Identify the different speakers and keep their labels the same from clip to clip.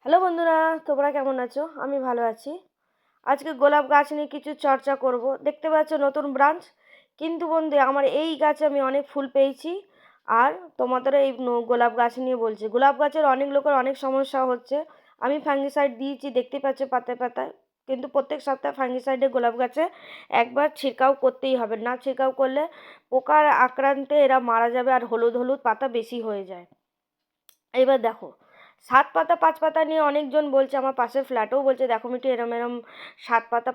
Speaker 1: Hello বন্ধুরা, তোমরা কেমন আছো? আমি ভালো আছি। আজকে গোলাপ গাছ নিয়ে কিছু চর্চা করব। দেখতে পাচ্ছ নতুন ব্রাঞ্চ। কিন্তু বন্ধু, আমার এই গাছে আমি অনেক ফুল পেয়েছি। আর তোমাদের এই গোলাপ গাছ নিয়ে বলছি। গোলাপ গাছের অনেক লোকের অনেক সমস্যা হচ্ছে। আমি ফাঙ্গিসাইড দিয়েছি, দেখতে পাচ্ছ পাতায় পাতায়। কিন্তু প্রত্যেক সপ্তাহে ফাঙ্গিসাইডে গোলাপ গাছে একবার ছিড়কাও করতেই হবে, না ছিড়কাও করলে পোকার আক্রান্তে এরা মারা যাবে আর হলুদ হলুদ পাতা বেশি হয়ে যায়। এবার দেখো, 7 পাতা 5 পাতা নিয়ে অনেকজন বলছে, আমার পাশের ফ্ল্যাটেও বলছে দেখো মিঠু এরম এরম 7 পাতা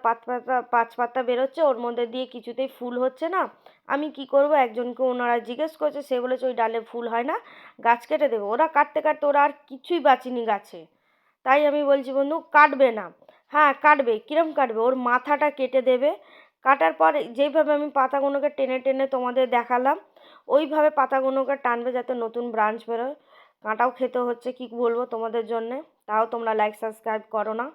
Speaker 1: 5 পাতা বেরোচ্ছে, ওর মধ্যে দিয়ে কিছুতেই ফুল হচ্ছে না। আমি কি করব? একজনকে ওনারা জিজ্ঞেস করছে, সে বলেছে ওই ডালে ফুল হয় না, গাছ কেটে দেবে। ওরা কাটতে কাটতে ওরা আর কিছুই বাঁচেনি গাছে। তাই আমি বলছি বন্ধু, কাটবে না। হ্যাঁ কাটবে, কিরম কাটবে? ওর মাথাটা কেটে দেবে। কাটার পর যেইভাবে আমি পাতাগুলোকে টেনে টেনে তোমাদের দেখালাম, ওইভাবে পাতাগুলোকে টানবে যাতে নতুন ব্রাঞ্চ বেরোয়। কাঁটাও খেতে হচ্ছে, কি বলবো তোমাদের জন্যে। তাও তোমরা লাইক সাবস্ক্রাইব করো না।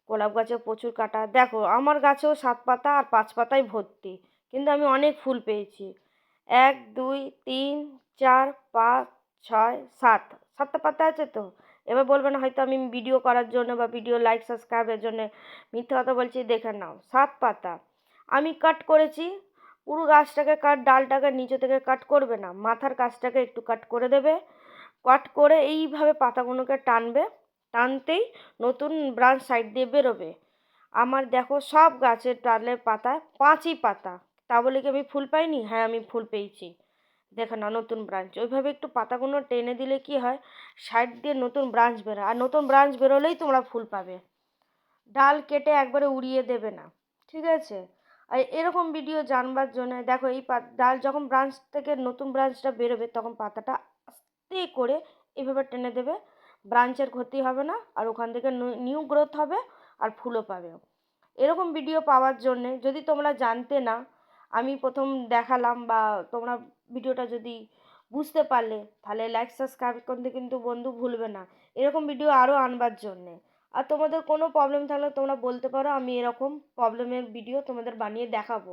Speaker 1: গোলাপ গাছে প্রচুর কাঁটা। দেখো আমার গাছেও 7 পাতা আর 5 পাতায় ভর্তি, কিন্তু আমি অনেক ফুল পেয়েছি। 1 2 3 4 5 6 7, 7টা পাতা আছে তো। এবার বলবে না হয়তো আমি ভিডিও করার জন্য বা ভিডিও লাইক সাবস্ক্রাইবের জন্য মিথ্যে কথা বলছি। দেখে নাও 7 পাতা আমি কাট করেছি। পুরো গাছটাকে কাট, ডালটাকে নিচে থেকে কাট করবে না, মাথার কাছটাকে একটু কাট করে দেবে। কাট করে এইভাবে পাতাগুলোকে টানবে। টানতেই নতুন ব্রাঞ্চ সাইড দিয়ে বেরোবে। আমার দেখো সব গাছের ডালের পাতায় 5ই পাতা। তা বলে কি আমি ফুল পাইনি? হ্যাঁ আমি ফুল পেয়েছি। দেখো না নতুন ব্রাঞ্চ। ওইভাবে একটু পাতাগুলো টেনে দিলে কি হয়, সাইড দিয়ে নতুন ব্রাঞ্চ বেরোয়। আর নতুন ব্রাঞ্চ বেরোলেই তোমরা ফুল পাবে। ডাল কেটে একবারে উড়িয়ে দেবে না, ঠিক আছে? আর এরকম ভিডিও জানবার জন্য দেখো, এই ডাল যখন ব্রাঞ্চ থেকে নতুন ব্রাঞ্চটা বেরোবে তখন পাতাটা আস্তে করে এভাবে টেনে দেবে। ব্রাঞ্চের ক্ষতি হবে না, আর ওখান থেকে নিউ গ্রোথ হবে আর ফুলও পাবে। এরকম ভিডিও পাওয়ার জন্যে, যদি তোমরা জানতে না আমি প্রথম দেখালাম, বা তোমরা ভিডিওটা যদি বুঝতে পারলে, তাহলে লাইক সাবস্ক্রাইব করতে কিন্তু বন্ধু ভুলবে না, এরকম ভিডিও আরও আনবার জন্যে। আর তোমাদের কোনো প্রবলেম থাকলে তোমরা বলতে পারো, আমি এরকম প্রবলেমের ভিডিও তোমাদের বানিয়ে দেখাবো।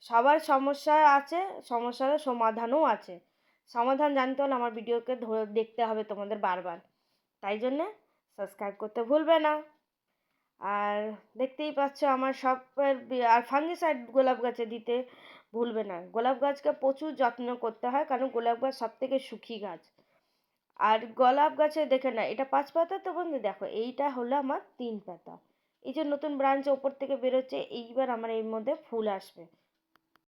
Speaker 1: সবার সমস্যা আছে, সমস্যার সমাধানও আছে। সমাধান জানতে হলে আমার ভিডিওকে ধরে দেখতে হবে তোমাদের বারবার। তাই জন্যে সাবস্ক্রাইব করতে ভুলবে না। আর দেখতেই পাচ্ছ আমার সব আর ফাঙ্গিসাইড গোলাপ গাছে দিতে ভুলবে না। গোলাপ গাছকে প্রচুর যত্ন করতে হয়, কারণ গোলাপ গাছ সব থেকে সুখী গাছ। আর গোলাপ গাছে দেখে না, এটা 5 পাতা তো বন্ধু, দেখো এইটা হলো আমার 3 পাতা। এই যে নতুন ব্রাঞ্চ ওপর থেকে বেরোচ্ছে, এইবার আমার এর মধ্যে ফুল আসবে।